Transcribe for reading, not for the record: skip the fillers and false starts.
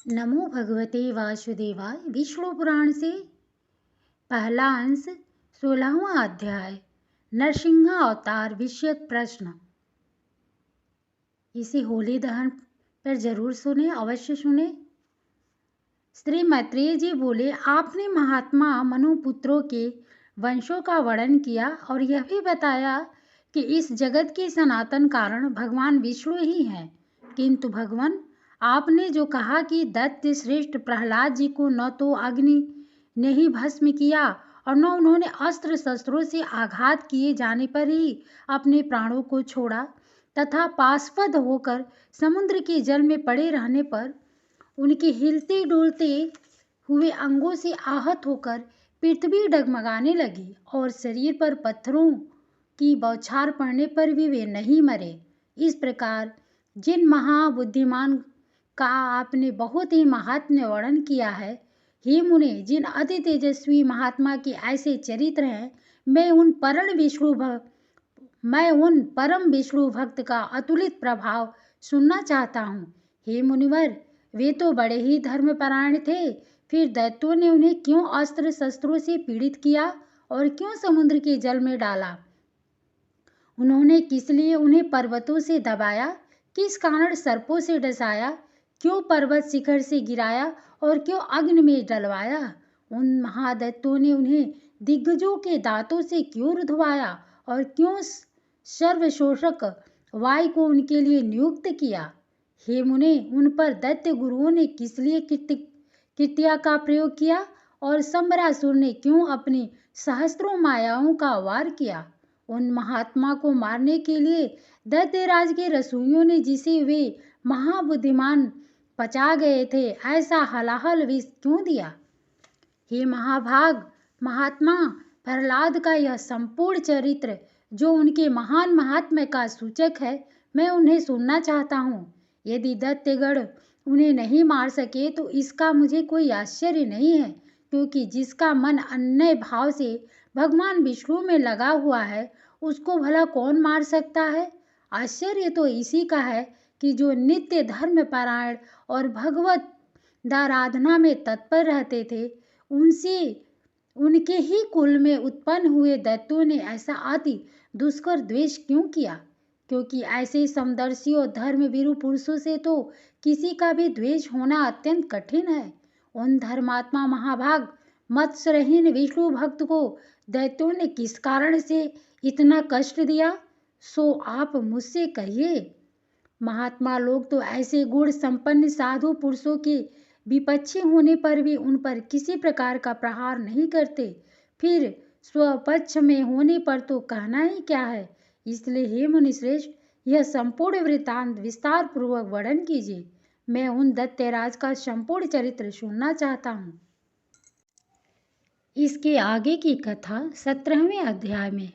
नमो भगवते वासुदेवाय। विष्णु पुराण से पहला अंश 16वां अध्याय नरसिंह अवतार विषयक प्रश्न। इसे होली दहन पर जरूर सुने, अवश्य सुने। श्री मैत्रेय जी बोले, आपने महात्मा मनुपुत्रों के वंशों का वर्णन किया और यह भी बताया कि इस जगत के सनातन कारण भगवान विष्णु ही हैं। किंतु भगवान, आपने जो कहा कि दैत्य श्रेष्ठ प्रहलाद जी को न तो अग्नि ने ही भस्म किया और न उन्होंने अस्त्र शस्त्रों से आघात किए जाने पर ही अपने प्राणों को छोड़ा, तथा पाशवध होकर समुद्र के जल में पड़े रहने पर उनके हिलते डुलते हुए अंगों से आहत होकर पृथ्वी डगमगाने लगी और शरीर पर पत्थरों की बौछार पड़ने पर भी वे नहीं मरे। इस प्रकार जिन महाबुद्धिमान का आपने बहुत ही महात्म्य वर्णन किया है, हे मुने, जिन अति तेजस्वी महात्मा के ऐसे चरित्र हैं, मैं उन परम विष्णु भक्त का अतुलित प्रभाव सुनना चाहता हूँ। हे मुनिवर, वे तो बड़े ही धर्मपरायण थे, फिर दैत्यों ने उन्हें क्यों अस्त्र शस्त्रों से पीड़ित किया और क्यों समुद्र के जल में डाला? उन्होंने किस लिए उन्हें पर्वतों से दबाया, किस कारण सर्पों से डसाया, क्यों पर्वत शिखर से गिराया और क्यों अग्नि में डलवाया? उन महादैत्यों ने उन्हें दिग्गजों के दांतों से क्यों रुधवाया और क्यों सर्वशोषक वायु को उनके लिए नियुक्त किया? हे मुने, उन पर दैत्य गुरुओं ने किस लिए कृत्या का प्रयोग किया और संबरासुर ने क्यों अपनी सहस्त्रों मायाओं का वार किया? उन महात्मा को मारने के लिए दैत्यराज के रसोइयों ने जिसे वे महाबुद्धिमान पचा गए थे, ऐसा हलाहल विष क्यों दिया? हे महाभाग महात्मा प्रहलाद का यह संपूर्ण चरित्र, जो उनके महान महात्म्य का सूचक है, मैं उन्हें सुनना चाहता हूँ। यदि दैत्यगण उन्हें नहीं मार सके तो इसका मुझे कोई आश्चर्य नहीं है, क्योंकि जिसका मन अन्य भाव से भगवान विष्णु में लगा हुआ है, उसको भला कौन मार सकता है? आश्चर्य तो इसी का है कि जो नित्य धर्मपरायण और भगवत आराधना में तत्पर रहते थे, उनके ही कुल में उत्पन्न हुए दैत्यों ने ऐसा अति दुष्कर द्वेष क्यों किया? क्योंकि ऐसे समदर्शी और धर्मवीरु पुरुषों से तो किसी का भी द्वेष होना अत्यंत कठिन है। उन धर्मात्मा महाभाग मत्स्यहीन विष्णु भक्त को दैत्यों ने किस कारण से इतना कष्ट दिया, सो आप मुझसे कहिए। महात्मा लोग तो ऐसे गुण संपन्न साधु पुरुषों के विपक्षी होने पर भी उन पर किसी प्रकार का प्रहार नहीं करते, फिर स्वपक्ष में होने पर तो कहना ही क्या है। इसलिए हे मुनिश्रेष्ठ, यह संपूर्ण वृत्तांत विस्तार पूर्वक वर्णन कीजिए। मैं उन दैत्यराज का संपूर्ण चरित्र सुनना चाहता हूँ। इसके आगे की कथा 17वें अध्याय में